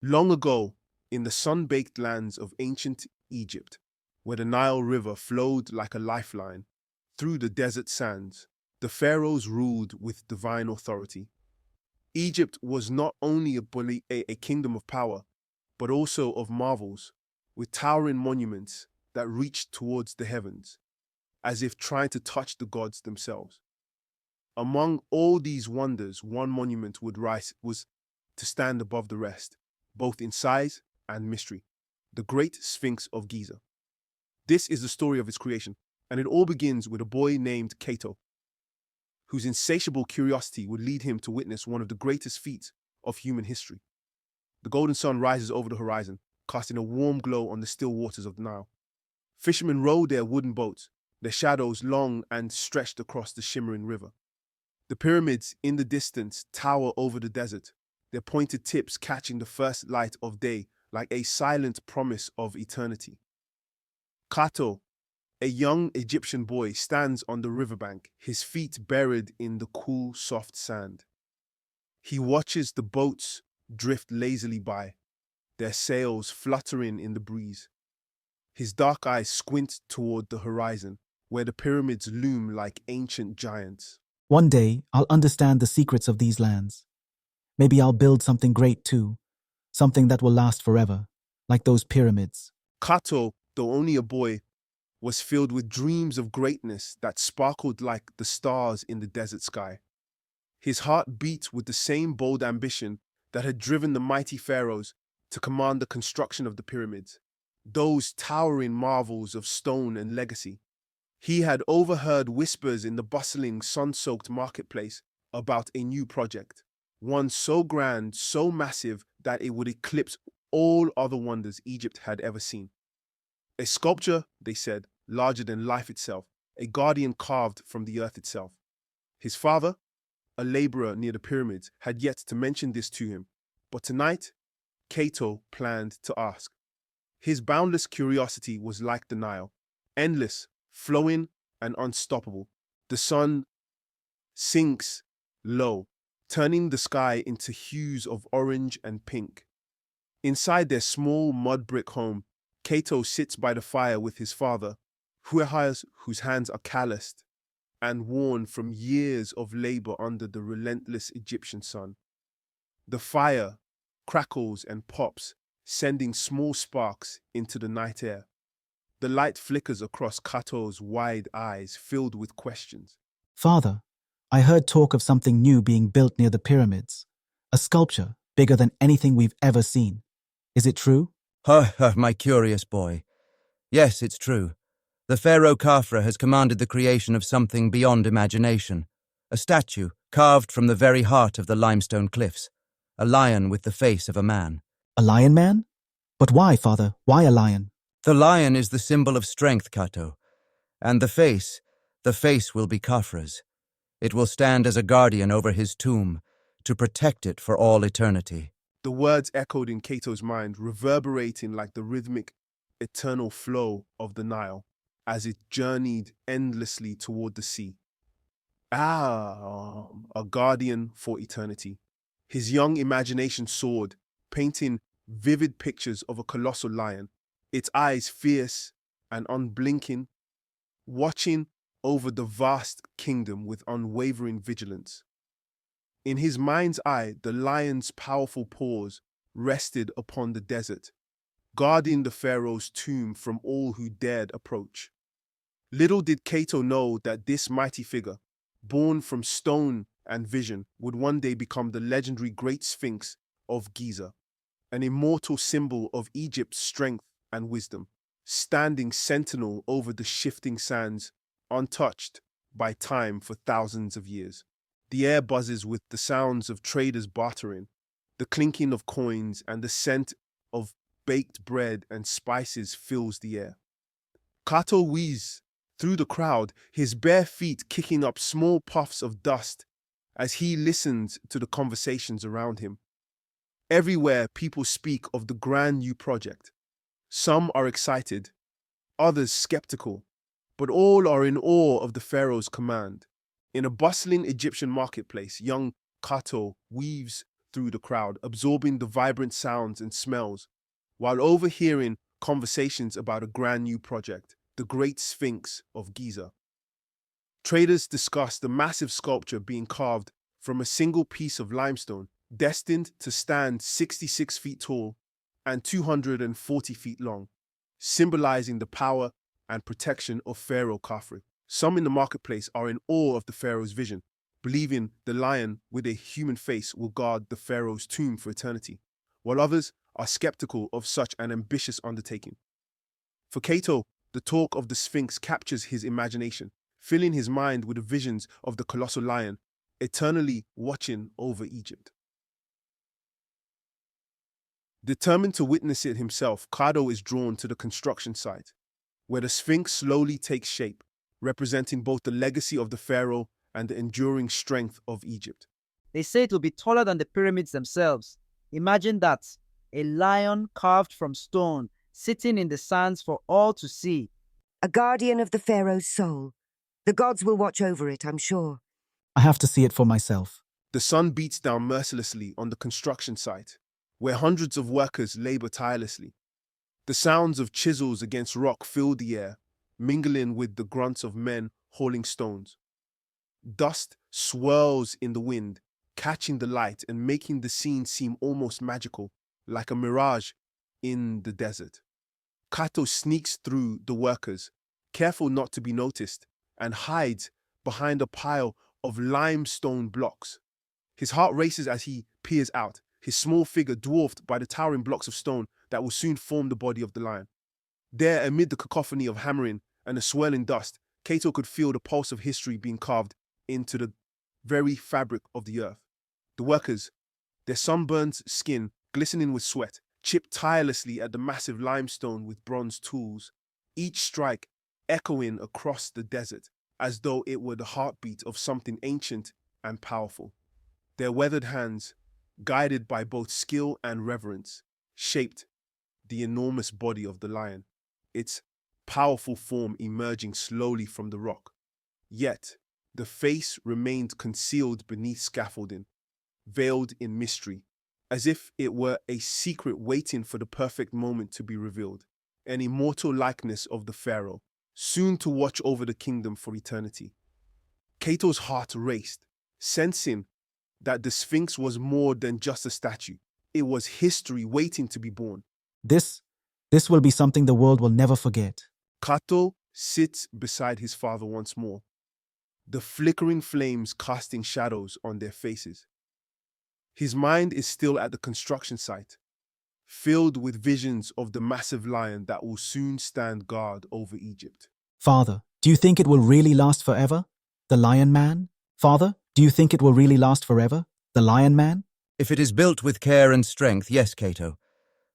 Long ago, in the sun-baked lands of ancient Egypt, where the Nile River flowed like a lifeline through the desert sands, the pharaohs ruled with divine authority. Egypt was not only a kingdom of power, but also of marvels, with towering monuments that reached towards the heavens, as if trying to touch the gods themselves. Among all these wonders, one monument would rise was to stand above the rest, both in size and mystery, the Great Sphinx of Giza. This is the story of its creation, and it all begins with a boy named Kato, whose insatiable curiosity would lead him to witness one of the greatest feats of human history. The golden sun rises over the horizon, casting a warm glow on the still waters of the Nile. Fishermen row their wooden boats, their shadows long and stretched across the shimmering river. The pyramids in the distance tower over the desert, their pointed tips catching the first light of day like a silent promise of eternity. Kato, a young Egyptian boy, stands on the riverbank, his feet buried in the cool, soft sand. He watches the boats drift lazily by, their sails fluttering in the breeze. His dark eyes squint toward the horizon, where the pyramids loom like ancient giants. One day, I'll understand the secrets of these lands. Maybe I'll build something great too, something that will last forever, like those pyramids. Kato, though only a boy, was filled with dreams of greatness that sparkled like the stars in the desert sky. His heart beat with the same bold ambition that had driven the mighty pharaohs to command the construction of the pyramids, those towering marvels of stone and legacy. He had overheard whispers in the bustling, sun-soaked marketplace about a new project, one so grand, so massive that it would eclipse all other wonders Egypt had ever seen. A sculpture, they said, larger than life itself, a guardian carved from the earth itself. His father, a laborer near the pyramids, had yet to mention this to him, but tonight, Kato planned to ask. His boundless curiosity was like the Nile, endless, flowing, and unstoppable. The sun sinks low, turning the sky into hues of orange and pink. Inside their small mud brick home, Kato sits by the fire with his father, whose hands are calloused and worn from years of labor under the relentless Egyptian sun. The fire crackles and pops, sending small sparks into the night air. The light flickers across Kato's wide eyes, filled with questions. Father, I heard talk of something new being built near the pyramids. A sculpture bigger than anything we've ever seen. Is it true? My curious boy. Yes, it's true. The pharaoh Khafra has commanded the creation of something beyond imagination. A statue carved from the very heart of the limestone cliffs. A lion with the face of a man. A lion man? But why, Father? Why a lion? The lion is the symbol of strength, Kato. And the face will be Khafra's. It will stand as a guardian over his tomb, to protect it for all eternity. The words echoed in Kato's mind, reverberating like the rhythmic, eternal flow of the Nile as it journeyed endlessly toward the sea. A guardian for eternity. His young imagination soared, painting vivid pictures of a colossal lion, its eyes fierce and unblinking, watching over the vast kingdom with unwavering vigilance. In his mind's eye, the lion's powerful paws rested upon the desert, guarding the pharaoh's tomb from all who dared approach. Little did Kato know that this mighty figure, born from stone and vision, would one day become the legendary Great Sphinx of Giza, an immortal symbol of Egypt's strength and wisdom, standing sentinel over the shifting sands, untouched by time for thousands of years. The air buzzes with the sounds of traders bartering, the clinking of coins, and the scent of baked bread and spices fills the air. Kato wheezes through the crowd, his bare feet kicking up small puffs of dust as he listens to the conversations around him. Everywhere, people speak of the grand new project. Some are excited, others skeptical, but all are in awe of the pharaoh's command. In a bustling Egyptian marketplace, young Kato weaves through the crowd, absorbing the vibrant sounds and smells, while overhearing conversations about a grand new project, the Great Sphinx of Giza. Traders discussed the massive sculpture being carved from a single piece of limestone, destined to stand 66 feet tall and 240 feet long, symbolizing the power and protection of Pharaoh Khafre. Some in the marketplace are in awe of the pharaoh's vision, believing the lion with a human face will guard the pharaoh's tomb for eternity, while others are skeptical of such an ambitious undertaking. For Kato, the talk of the Sphinx captures his imagination, filling his mind with the visions of the colossal lion, eternally watching over Egypt. Determined to witness it himself, Kato is drawn to the construction site, where the Sphinx slowly takes shape, representing both the legacy of the pharaoh and the enduring strength of Egypt. They say it will be taller than the pyramids themselves. Imagine that, a lion carved from stone, sitting in the sands for all to see. A guardian of the pharaoh's soul. The gods will watch over it, I'm sure. I have to see it for myself. The sun beats down mercilessly on the construction site, where hundreds of workers labor tirelessly. The sounds of chisels against rock fill the air, mingling with the grunts of men hauling stones. Dust swirls in the wind, catching the light and making the scene seem almost magical, like a mirage in the desert. Kato sneaks through the workers, careful not to be noticed, and hides behind a pile of limestone blocks. His heart races as he peers out, his small figure dwarfed by the towering blocks of stone that will soon form the body of the lion. There, amid the cacophony of hammering and the swirling dust, Kato could feel the pulse of history being carved into the very fabric of the earth. The workers, their sunburned skin glistening with sweat, chipped tirelessly at the massive limestone with bronze tools, each strike echoing across the desert as though it were the heartbeat of something ancient and powerful. Their weathered hands, guided by both skill and reverence, shaped the enormous body of the lion, its powerful form emerging slowly from the rock. Yet, the face remained concealed beneath scaffolding, veiled in mystery, as if it were a secret waiting for the perfect moment to be revealed, an immortal likeness of the pharaoh, soon to watch over the kingdom for eternity. Kato's heart raced, sensing that the Sphinx was more than just a statue. It was history waiting to be born. This will be something the world will never forget. Kato sits beside his father once more, the flickering flames casting shadows on their faces. His mind is still at the construction site, filled with visions of the massive lion that will soon stand guard over Egypt. Father, do you think it will really last forever? The Lion Man? Father, do you think it will really last forever? The Lion Man? If it is built with care and strength, yes, Kato.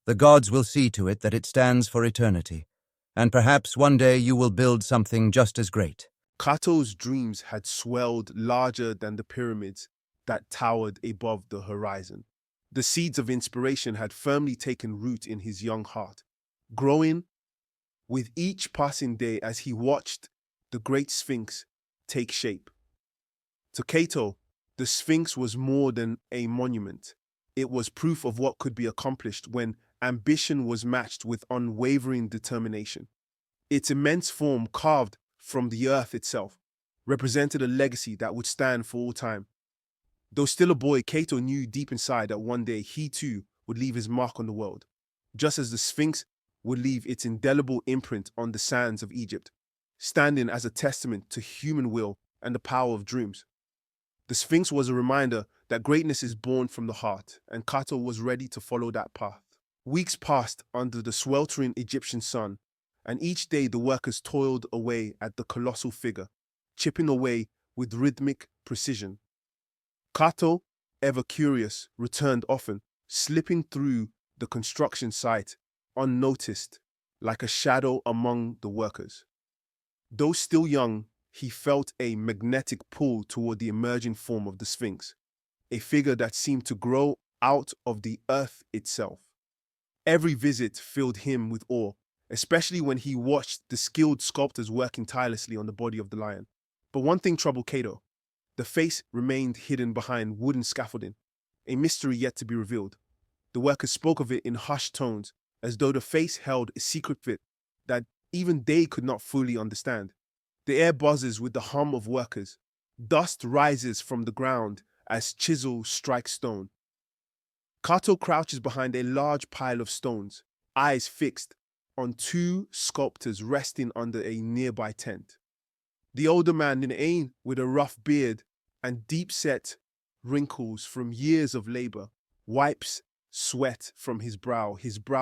The gods will see to it that it stands for eternity. And perhaps one day you will build something just as great. Kato's dreams had swelled larger than the pyramids that towered above the horizon. The seeds of inspiration had firmly taken root in his young heart, growing with each passing day as he watched the Great Sphinx take shape. To Kato, the Sphinx was more than a monument. It was proof of what could be accomplished when ambition was matched with unwavering determination. Its immense form, carved from the earth itself, represented a legacy that would stand for all time. Though still a boy, Kato knew deep inside that one day he too would leave his mark on the world, just as the Sphinx would leave its indelible imprint on the sands of Egypt, standing as a testament to human will and the power of dreams. The Sphinx was a reminder that greatness is born from the heart, and Kato was ready to follow that path. Weeks passed under the sweltering Egyptian sun, and each day the workers toiled away at the colossal figure, chipping away with rhythmic precision. Kato, ever curious, returned often, slipping through the construction site unnoticed, like a shadow among the workers. Though still young, he felt a magnetic pull toward the emerging form of the Sphinx, a figure that seemed to grow out of the earth itself. Every visit filled him with awe, especially when he watched the skilled sculptors working tirelessly on the body of the lion. But one thing troubled Kato. The face remained hidden behind wooden scaffolding. a mystery yet to be revealed. The workers spoke of it in hushed tones, as though the face held a secret fit that even they could not fully understand. The air buzzes with the hum of workers. Dust rises from the ground as chisel strikes stone. Kato crouches behind a large pile of stones, eyes fixed on two sculptors resting under a nearby tent. The older man in ain with a rough beard and deep-set wrinkles from years of labor wipes sweat from his brow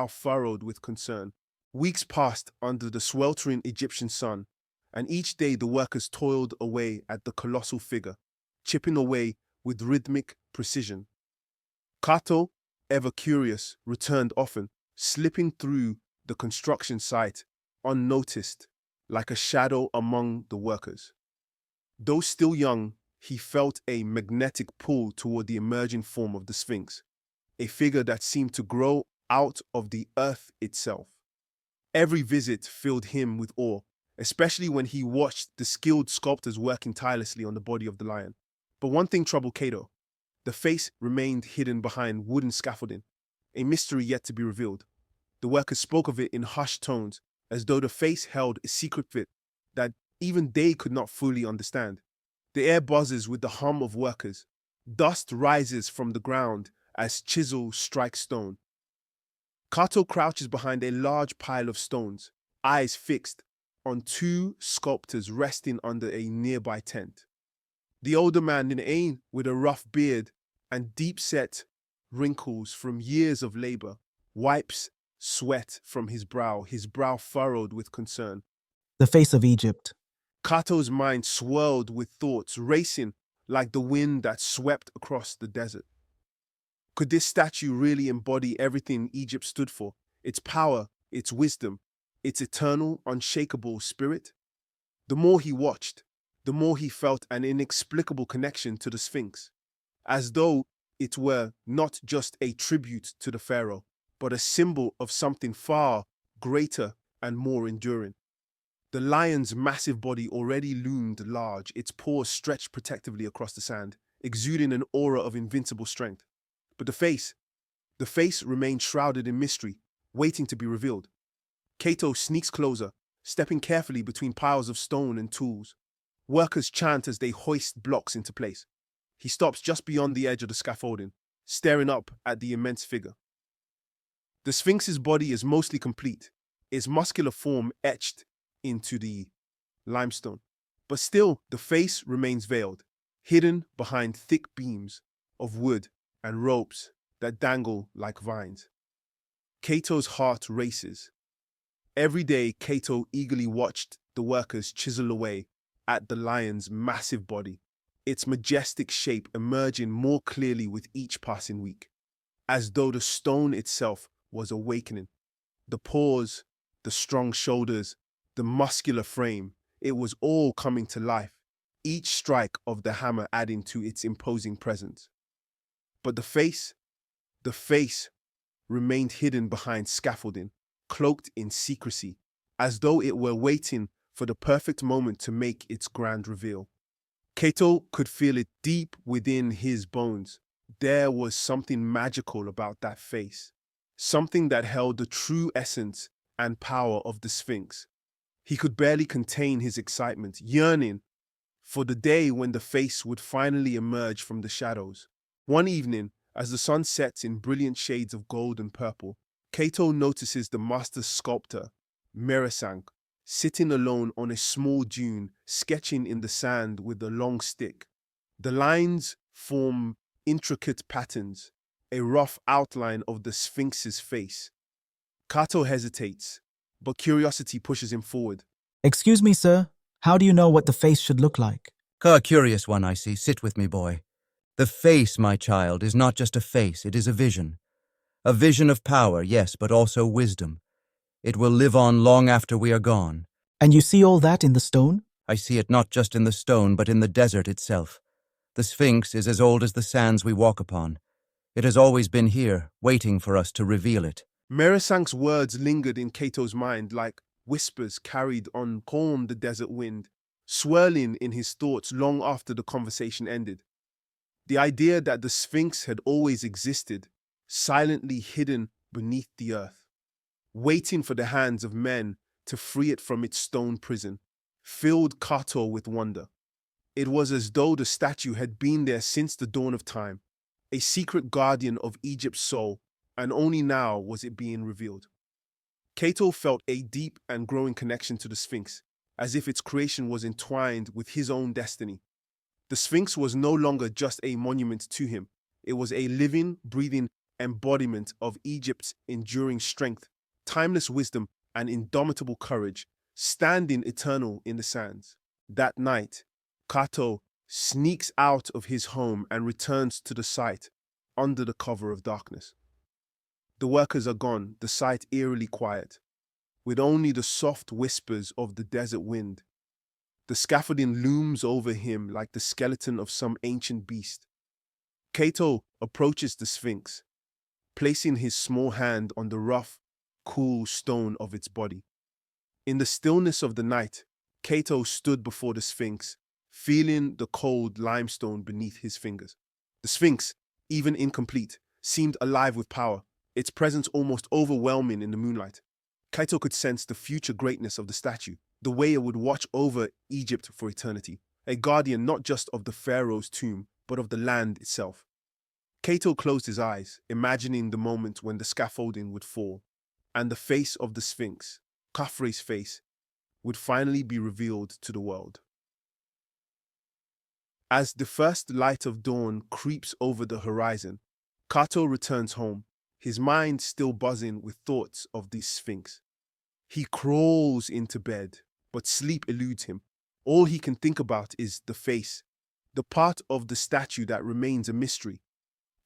furrowed with concern. Weeks passed under the sweltering Egyptian sun, and each day the workers toiled away at the colossal figure, chipping away with rhythmic precision. Kato, ever curious, returned often, slipping through the construction site unnoticed, like a shadow among the workers. Though still young, he felt a magnetic pull toward the emerging form of the Sphinx, a figure that seemed to grow out of the earth itself. Every visit filled him with awe, especially when he watched the skilled sculptors working tirelessly on the body of the lion. But one thing troubled Kato. The face remained hidden behind wooden scaffolding, a mystery yet to be revealed. The workers spoke of it in hushed tones, as though the face held a secret fit that even they could not fully understand. The air buzzes with the hum of workers. Dust rises from the ground as chisel strikes stone. Kato crouches behind a large pile of stones, eyes fixed on two sculptors resting under a nearby tent. The older man in ain with a rough beard and deep-set wrinkles from years of labor wipes sweat from his brow furrowed with concern. The face of Egypt. Kato's mind swirled with thoughts racing like the wind that swept across the desert. Could this statue really embody everything Egypt stood for? Its power, its wisdom, its eternal, unshakable spirit? The more he watched, the more he felt an inexplicable connection to the Sphinx, as though it were not just a tribute to the pharaoh, but a symbol of something far greater and more enduring. The lion's massive body already loomed large, its paws stretched protectively across the sand, exuding an aura of invincible strength. But the face remained shrouded in mystery, waiting to be revealed. Kato sneaks closer, stepping carefully between piles of stone and tools. Workers chant as they hoist blocks into place. He stops just beyond the edge of the scaffolding, staring up at the immense figure. The Sphinx's body is mostly complete, its muscular form etched into the limestone. But still, the face remains veiled, hidden behind thick beams of wood and ropes that dangle like vines. Kato's heart races. Every day, Kato eagerly watched the workers chisel away at the lion's massive body, its majestic shape emerging more clearly with each passing week, as though the stone itself was awakening. The paws, the strong shoulders, the muscular frame, it was all coming to life, each strike of the hammer adding to its imposing presence. But the face remained hidden behind scaffolding, cloaked in secrecy, as though it were waiting for the perfect moment to make its grand reveal. Kato could feel it deep within his bones. There was something magical about that face, something that held the true essence and power of the Sphinx. He could barely contain his excitement, yearning for the day when the face would finally emerge from the shadows. One evening, as the sun sets in brilliant shades of gold and purple, Kato notices the master sculptor, Meresank, sitting alone on a small dune, sketching in the sand with a long stick. The lines form intricate patterns, a rough outline of the Sphinx's face. Kato hesitates, but curiosity pushes him forward. Excuse me, sir. How do you know what the face should look like? A curious one, I see. Sit with me, boy. The face, my child, is not just a face, it is a vision. A vision of power, yes, but also wisdom. It will live on long after we are gone. And you see all that in the stone? I see it not just in the stone, but in the desert itself. The Sphinx is as old as the sands we walk upon. It has always been here, waiting for us to reveal it. Meresank's words lingered in Kato's mind like whispers carried on the desert wind, swirling in his thoughts long after the conversation ended. The idea that the Sphinx had always existed, silently hidden beneath the earth, waiting for the hands of men to free it from its stone prison, filled Kato with wonder. It was as though the statue had been there since the dawn of time, a secret guardian of Egypt's soul, and only now was it being revealed. Kato felt a deep and growing connection to the Sphinx, as if its creation was entwined with his own destiny. The Sphinx was no longer just a monument to him. It was a living, breathing embodiment of Egypt's enduring strength, timeless wisdom, and indomitable courage, standing eternal in the sands. That night, Kato sneaks out of his home and returns to the site under the cover of darkness. The workers are gone, the site eerily quiet, with only the soft whispers of the desert wind. The scaffolding looms over him like the skeleton of some ancient beast. Kato approaches the Sphinx, placing his small hand on the rough, cool stone of its body. In the stillness of the night, Kato stood before the Sphinx, feeling the cold limestone beneath his fingers. The Sphinx, even incomplete, seemed alive with power, its presence almost overwhelming in the moonlight. Kato could sense the future greatness of the statue, the way it would watch over Egypt for eternity, a guardian not just of the pharaoh's tomb, but of the land itself. Kato closed his eyes, imagining the moment when the scaffolding would fall, and the face of the Sphinx, Khafre's face, would finally be revealed to the world. As the first light of dawn creeps over the horizon, Kato returns home, his mind still buzzing with thoughts of the Sphinx. He crawls into bed, but sleep eludes him. All he can think about is the face, the part of the statue that remains a mystery.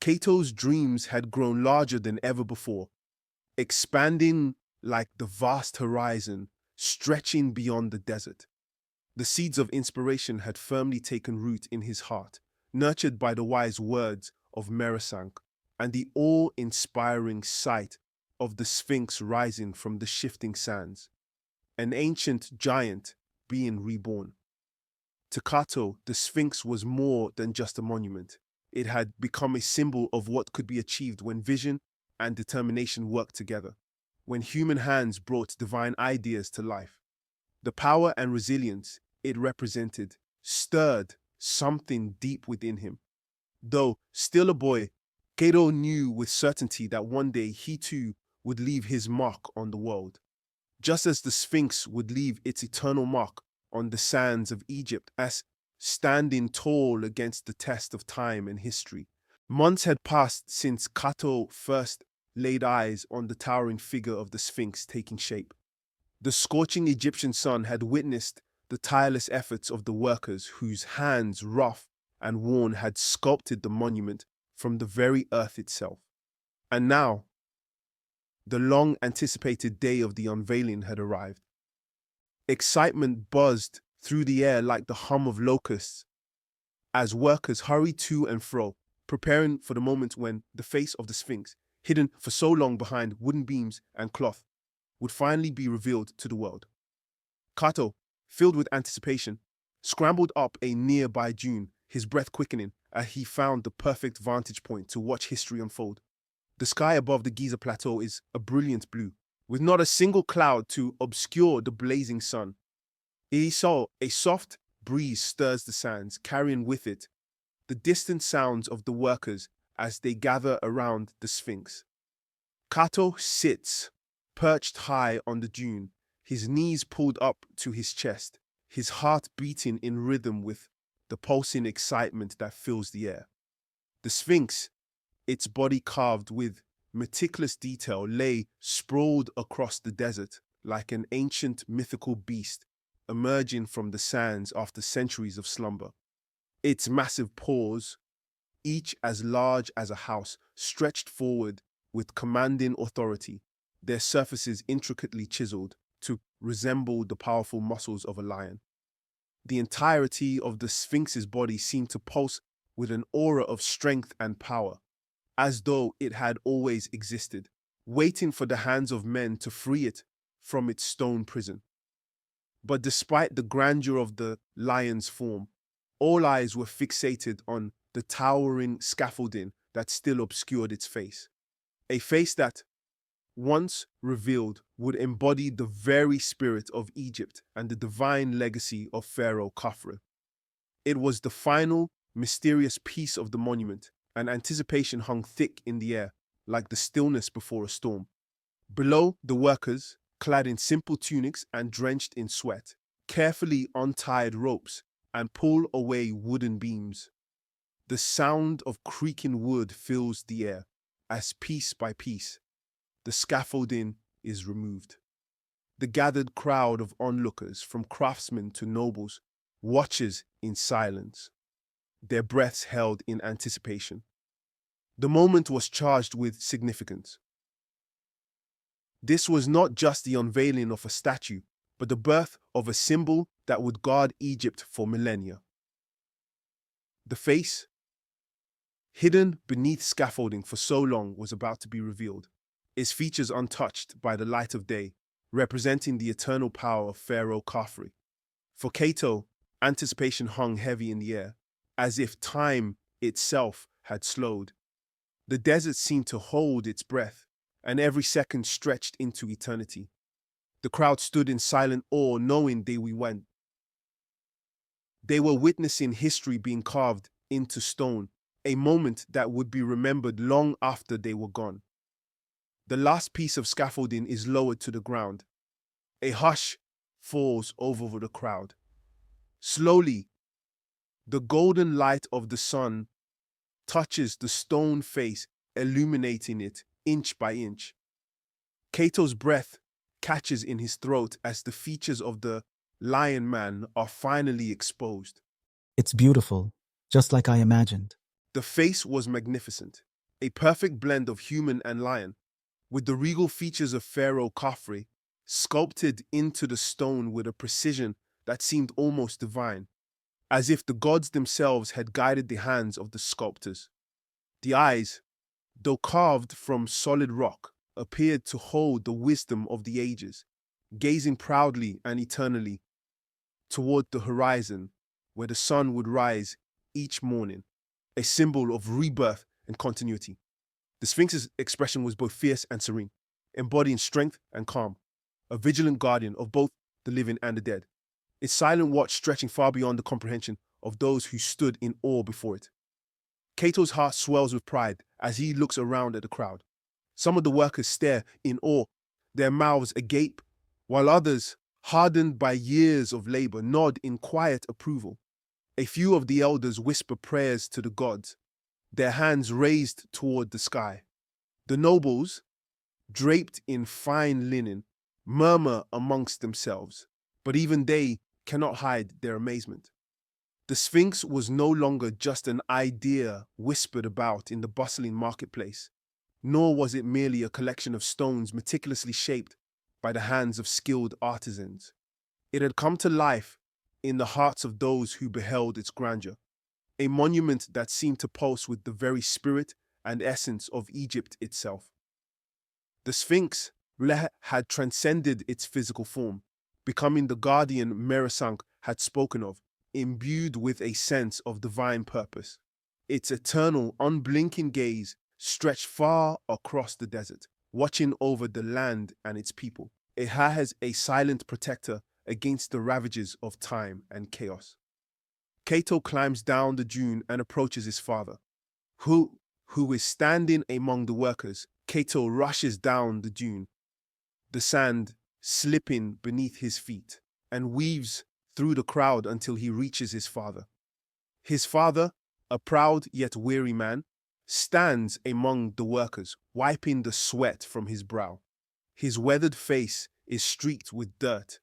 Kato's dreams had grown larger than ever before, expanding like the vast horizon stretching beyond the desert. The seeds of inspiration had firmly taken root in his heart, nurtured by the wise words of Merasank and the awe-inspiring sight of the Sphinx rising from the shifting sands, an ancient giant being reborn. To Kato, the Sphinx was more than just a monument. It had become a symbol of what could be achieved when vision and determination worked together, when human hands brought divine ideas to life. The power and resilience it represented stirred something deep within him. Though still a boy, Kato knew with certainty that one day he too would leave his mark on the world, just as the Sphinx would leave its eternal mark on the sands of Egypt as standing tall against the test of time and history. Months had passed since Kato first laid eyes on the towering figure of the Sphinx taking shape. The scorching Egyptian sun had witnessed the tireless efforts of the workers whose hands, rough and worn, had sculpted the monument from the very earth itself. And now, the long-anticipated day of the unveiling had arrived. Excitement buzzed through the air like the hum of locusts as workers hurried to and fro, preparing for the moment when the face of the Sphinx, hidden for so long behind wooden beams and cloth, would finally be revealed to the world. Kato, filled with anticipation, scrambled up a nearby dune, his breath quickening as he found the perfect vantage point to watch history unfold. The sky above the Giza plateau is a brilliant blue, with not a single cloud to obscure the blazing sun. He saw a soft breeze stirs the sands, carrying with it the distant sounds of the workers as they gather around the Sphinx. Kato sits, perched high on the dune, his knees pulled up to his chest, his heart beating in rhythm with the pulsing excitement that fills the air. The Sphinx, its body carved with meticulous detail, lay sprawled across the desert like an ancient mythical beast emerging from the sands after centuries of slumber. Its massive paws, each as large as a house, stretched forward with commanding authority, their surfaces intricately chiseled to resemble the powerful muscles of a lion. The entirety of the Sphinx's body seemed to pulse with an aura of strength and power, as though it had always existed, waiting for the hands of men to free it from its stone prison. But despite the grandeur of the lion's form, all eyes were fixated on the towering scaffolding that still obscured its face. A face that, once revealed, would embody the very spirit of Egypt and the divine legacy of Pharaoh Khafre. It was the final, mysterious piece of the monument, and anticipation hung thick in the air, like the stillness before a storm. Below, the workers, clad in simple tunics and drenched in sweat, carefully untied ropes and pull away wooden beams. The sound of creaking wood fills the air, as piece by piece, the scaffolding is removed. The gathered crowd of onlookers, from craftsmen to nobles, watches in silence, their breaths held in anticipation. The moment was charged with significance. This was not just the unveiling of a statue, but the birth of a symbol that would guard Egypt for millennia. The face, hidden beneath scaffolding for so long, was about to be revealed, its features untouched by the light of day, representing the eternal power of Pharaoh Khafre. For Kato, anticipation hung heavy in the air, as if time itself had slowed. The desert seemed to hold its breath, and every second stretched into eternity. The crowd stood in silent awe, knowing they were witnessing history being carved into stone, a moment that would be remembered long after they were gone. The last piece of scaffolding is lowered to the ground. A hush falls over the crowd. Slowly, the golden light of the sun touches the stone face, illuminating it inch by inch. Kato's breath catches in his throat as the features of the lion man are finally exposed. It's beautiful, just like I imagined. The face was magnificent, a perfect blend of human and lion, with the regal features of Pharaoh Khafre sculpted into the stone with a precision that seemed almost divine, as if the gods themselves had guided the hands of the sculptors. The eyes, though carved from solid rock, appeared to hold the wisdom of the ages, gazing proudly and eternally toward the horizon where the sun would rise each morning, a symbol of rebirth and continuity. The Sphinx's expression was both fierce and serene, embodying strength and calm, a vigilant guardian of both the living and the dead, its silent watch stretching far beyond the comprehension of those who stood in awe before it. Kato's heart swells with pride as he looks around at the crowd. Some of the workers stare in awe, their mouths agape, while others, hardened by years of labor, nod in quiet approval. A few of the elders whisper prayers to the gods, their hands raised toward the sky. The nobles, draped in fine linen, murmur amongst themselves, but even they cannot hide their amazement. The Sphinx was no longer just an idea whispered about in the bustling marketplace, nor was it merely a collection of stones meticulously shaped by the hands of skilled artisans. It had come to life in the hearts of those who beheld its grandeur, a monument that seemed to pulse with the very spirit and essence of Egypt itself. The Sphinx had transcended its physical form, becoming the guardian Meresank had spoken of, imbued with a sense of divine purpose. Its eternal, unblinking gaze stretched far across the desert, watching over the land and its people. It has a silent protector against the ravages of time and chaos. Kato climbs down the dune and approaches his father, who is standing among the workers. Kato rushes down the dune, the sand slipping beneath his feet, and weaves through the crowd until he reaches his father. His father, a proud yet weary man, stands among the workers, wiping the sweat from his brow. His weathered face is streaked with dirt,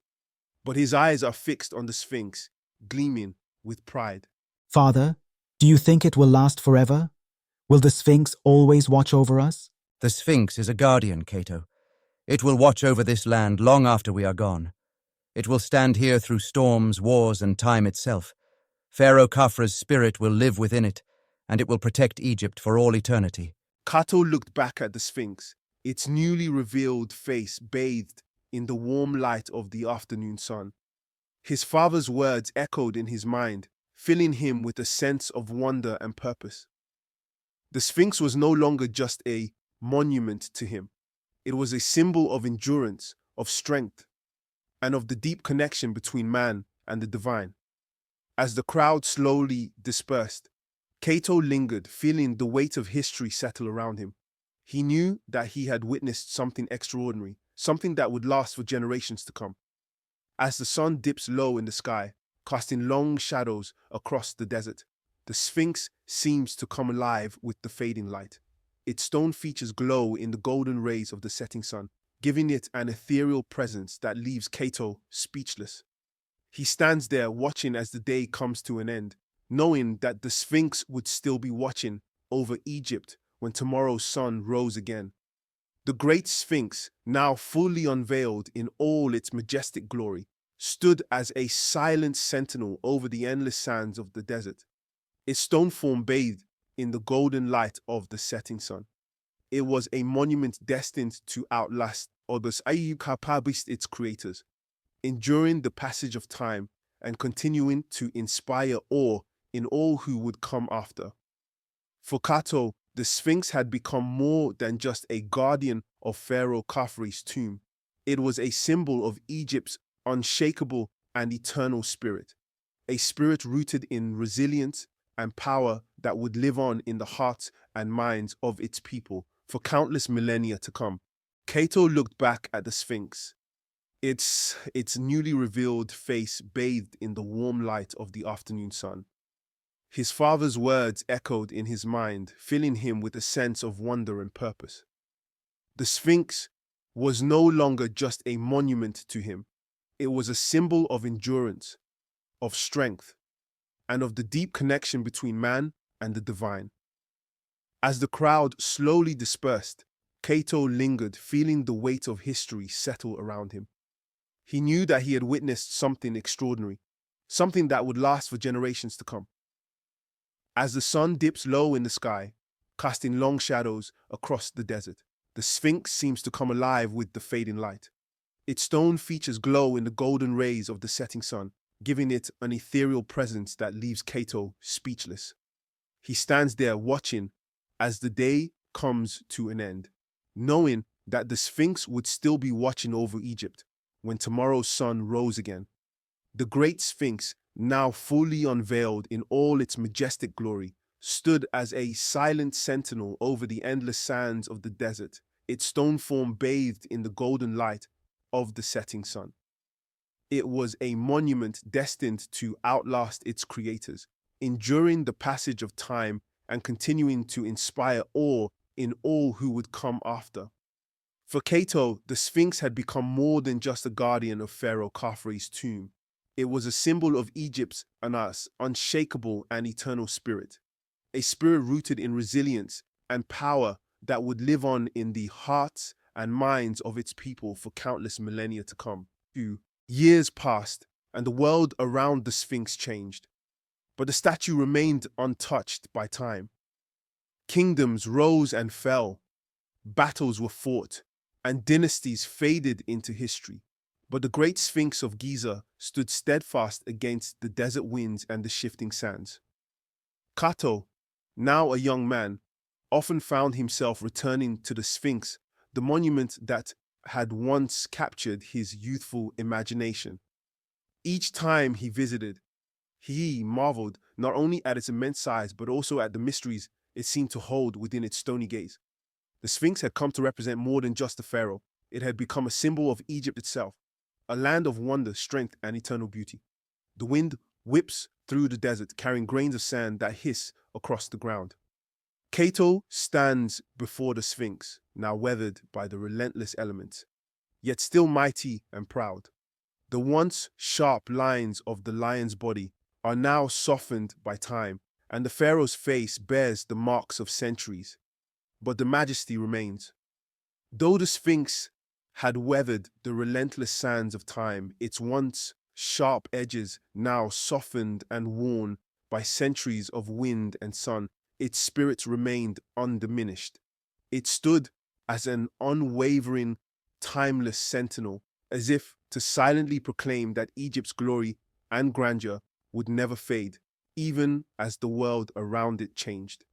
but his eyes are fixed on the Sphinx, gleaming with pride. Father, do you think it will last forever? Will the Sphinx always watch over us? The Sphinx is a guardian, Kato. It will watch over this land long after we are gone. It will stand here through storms, wars, and time itself. Pharaoh Khafre's spirit will live within it, and it will protect Egypt for all eternity. Kato looked back at the Sphinx, its newly revealed face bathed in the warm light of the afternoon sun. His father's words echoed in his mind, filling him with a sense of wonder and purpose. The Sphinx was no longer just a monument to him. It was a symbol of endurance, of strength, and of the deep connection between man and the divine. As the crowd slowly dispersed, Kato lingered, feeling the weight of history settle around him. He knew that he had witnessed something extraordinary, something that would last for generations to come. As the sun dips low in the sky, casting long shadows across the desert, the Sphinx seems to come alive with the fading light. Its stone features glow in the golden rays of the setting sun, giving it an ethereal presence that leaves Kato speechless. He stands there watching as the day comes to an end, knowing that the Sphinx would still be watching over Egypt when tomorrow's sun rose again. The Great Sphinx, now fully unveiled in all its majestic glory, stood as a silent sentinel over the endless sands of the desert. Its stone form bathed in the golden light of the setting sun. It was a monument destined to outlast others, its creators, enduring the passage of time and continuing to inspire awe in all who would come after. For Kato, the Sphinx had become more than just a guardian of Pharaoh Khafre's tomb. It was a symbol of Egypt's unshakable and eternal spirit, a spirit rooted in resilience and power that would live on in the hearts and minds of its people for countless millennia to come. Kato looked back at the Sphinx, its newly revealed face bathed in the warm light of the afternoon sun. His father's words echoed in his mind, filling him with a sense of wonder and purpose. The Sphinx was no longer just a monument to him. It was a symbol of endurance, of strength, and of the deep connection between man and the divine. As the crowd slowly dispersed, Kato lingered, feeling the weight of history settle around him. He knew that he had witnessed something extraordinary, something that would last for generations to come. As the sun dips low in the sky, casting long shadows across the desert, the Sphinx seems to come alive with the fading light. Its stone features glow in the golden rays of the setting sun, giving it an ethereal presence that leaves Kato speechless. He stands there watching as the day comes to an end, knowing that the Sphinx would still be watching over Egypt when tomorrow's sun rose again. The Great Sphinx, now fully unveiled in all its majestic glory, stood as a silent sentinel over the endless sands of the desert, its stone form bathed in the golden light of the setting sun. It was a monument destined to outlast its creators, enduring the passage of time and continuing to inspire awe in all who would come after. For Kato, the Sphinx had become more than just a guardian of Pharaoh Khafre's tomb. It was a symbol of Egypt's unshakable and eternal spirit, a spirit rooted in resilience and power that would live on in the hearts and minds of its people for countless millennia to come. Years passed, and the world around the Sphinx changed, but the statue remained untouched by time. Kingdoms rose and fell, battles were fought, and dynasties faded into history. But the Great Sphinx of Giza stood steadfast against the desert winds and the shifting sands. Kato, now a young man, often found himself returning to the Sphinx, the monument that had once captured his youthful imagination. Each time he visited, he marveled not only at its immense size, but also at the mysteries it seemed to hold within its stony gaze. The Sphinx had come to represent more than just the pharaoh. It had become a symbol of Egypt itself, a land of wonder, strength, and eternal beauty. The wind whips through the desert, carrying grains of sand that hiss across the ground. Kato stands before the Sphinx, now weathered by the relentless elements, yet still mighty and proud. The once sharp lines of the lion's body are now softened by time, and the pharaoh's face bears the marks of centuries. But the majesty remains. Though the Sphinx had weathered the relentless sands of time, its once sharp edges now softened and worn by centuries of wind and sun, its spirit remained undiminished. It stood as an unwavering, timeless sentinel, as if to silently proclaim that Egypt's glory and grandeur would never fade, even as the world around it changed.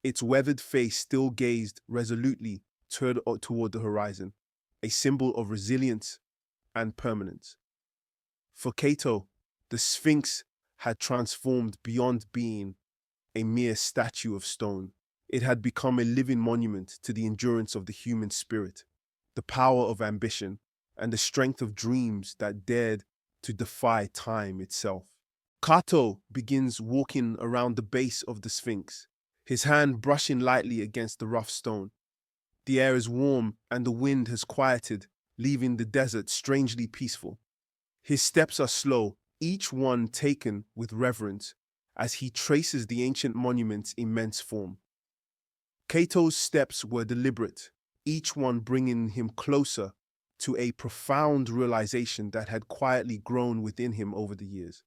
Its weathered face still gazed resolutely toward the horizon, a symbol of resilience and permanence. For Kato, the Sphinx had transformed beyond being a mere statue of stone. It had become a living monument to the endurance of the human spirit, the power of ambition, and the strength of dreams that dared to defy time itself. Kato begins walking around the base of the Sphinx, his hand brushing lightly against the rough stone. The air is warm and the wind has quieted, leaving the desert strangely peaceful. His steps are slow, each one taken with reverence, as he traces the ancient monument's immense form. Kato's steps were deliberate, each one bringing him closer to a profound realization that had quietly grown within him over the years.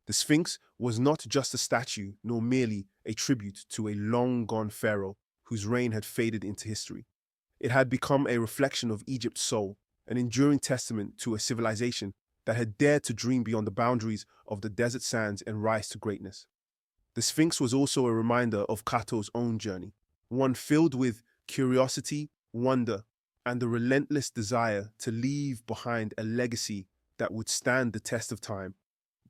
The Sphinx was not just a statue, nor merely a tribute to a long-gone pharaoh whose reign had faded into history. It had become a reflection of Egypt's soul, an enduring testament to a civilization that had dared to dream beyond the boundaries of the desert sands and rise to greatness. The Sphinx was also a reminder of Kato's own journey, one filled with curiosity, wonder, and the relentless desire to leave behind a legacy that would stand the test of time,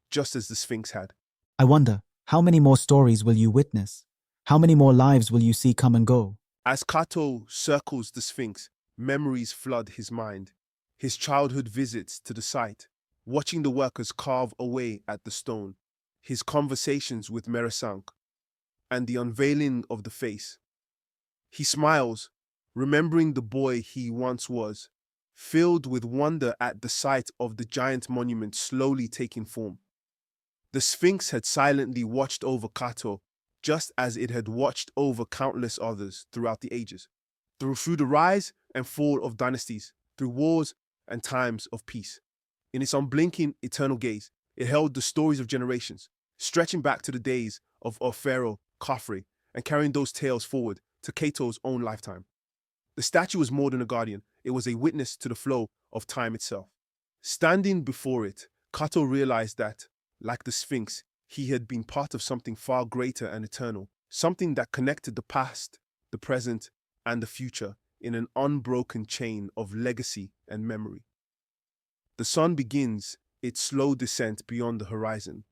just as the Sphinx had. I wonder, how many more stories will you witness? How many more lives will you see come and go? As Kato circles the Sphinx, memories flood his mind. His childhood visits to the site, watching the workers carve away at the stone, his conversations with Merasank, and the unveiling of the face. He smiles, remembering the boy he once was, filled with wonder at the sight of the giant monument slowly taking form. The Sphinx had silently watched over Kato, just as it had watched over countless others throughout the ages, through the rise and fall of dynasties, through wars and times of peace. In its unblinking, eternal gaze, it held the stories of generations, stretching back to the days of Pharaoh Khafre and carrying those tales forward to Kato's own lifetime. The statue was more than a guardian, it was a witness to the flow of time itself. Standing before it, Kato realized that, like the Sphinx, he had been part of something far greater and eternal, something that connected the past, the present, and the future in an unbroken chain of legacy and memory. The sun begins its slow descent beyond the horizon,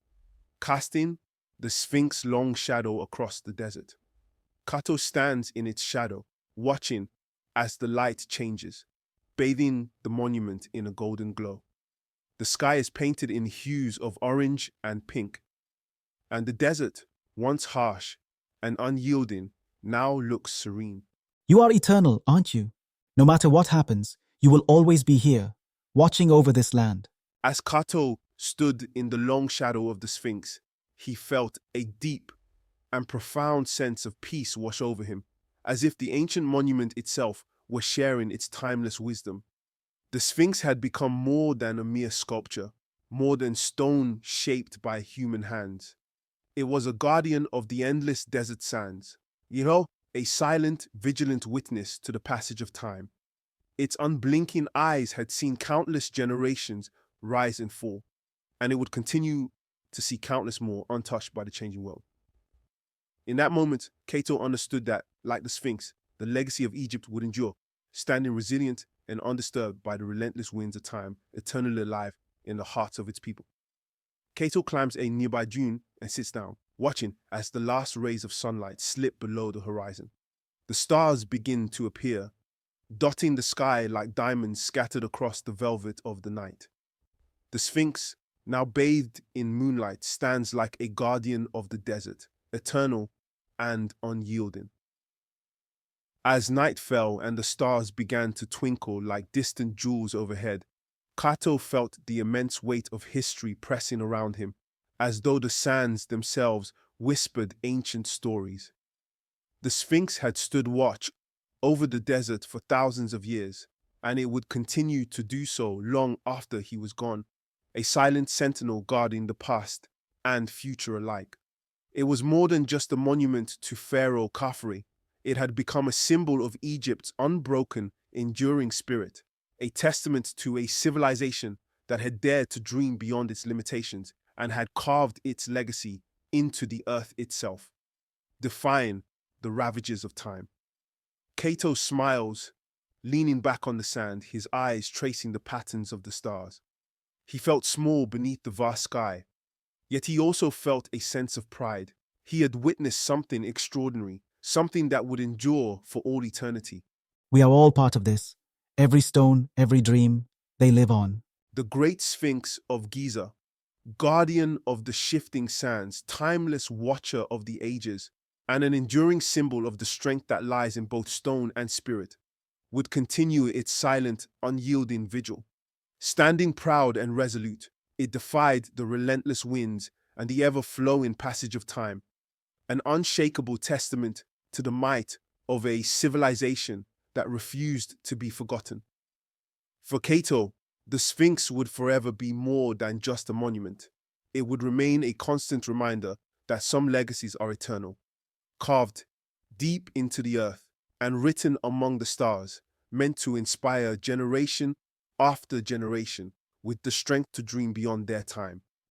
casting the Sphinx's long shadow across the desert. Kato stands in its shadow, watching as the light changes, bathing the monument in a golden glow. The sky is painted in hues of orange and pink, and the desert, once harsh and unyielding, now looks serene. You are eternal, aren't you? No matter what happens, you will always be here, watching over this land. As Kato stood in the long shadow of the Sphinx, he felt a deep and profound sense of peace wash over him, as if the ancient monument itself were sharing its timeless wisdom. The Sphinx had become more than a mere sculpture, more than stone shaped by human hands. It was a guardian of the endless desert sands, a silent, vigilant witness to the passage of time. Its unblinking eyes had seen countless generations rise and fall, and it would continue to see countless more untouched by the changing world. In that moment, Kato understood that, like the Sphinx, the legacy of Egypt would endure, standing resilient and undisturbed by the relentless winds of time, eternally alive in the hearts of its people. Kato climbs a nearby dune and sits down, watching as the last rays of sunlight slip below the horizon. The stars begin to appear, dotting the sky like diamonds scattered across the velvet of the night. The Sphinx, now bathed in moonlight, stands like a guardian of the desert, eternal and unyielding. As night fell and the stars began to twinkle like distant jewels overhead, Kato felt the immense weight of history pressing around him, as though the sands themselves whispered ancient stories. The Sphinx had stood watch over the desert for thousands of years, and it would continue to do so long after he was gone, a silent sentinel guarding the past and future alike. It was more than just a monument to Pharaoh Khafre. It had become a symbol of Egypt's unbroken, enduring spirit, a testament to a civilization that had dared to dream beyond its limitations and had carved its legacy into the earth itself, defying the ravages of time. Kato smiles, leaning back on the sand, his eyes tracing the patterns of the stars. He felt small beneath the vast sky, yet he also felt a sense of pride. He had witnessed something extraordinary, something that would endure for all eternity. We are all part of this. Every stone, every dream, they live on. The Great Sphinx of Giza, guardian of the shifting sands, timeless watcher of the ages, and an enduring symbol of the strength that lies in both stone and spirit, would continue its silent, unyielding vigil. Standing proud and resolute, it defied the relentless winds and the ever-flowing passage of time, an unshakable testament to the might of a civilization that refused to be forgotten. For Kato, the Sphinx would forever be more than just a monument. It would remain a constant reminder that some legacies are eternal, carved deep into the earth and written among the stars, meant to inspire generation after generation with the strength to dream beyond their time.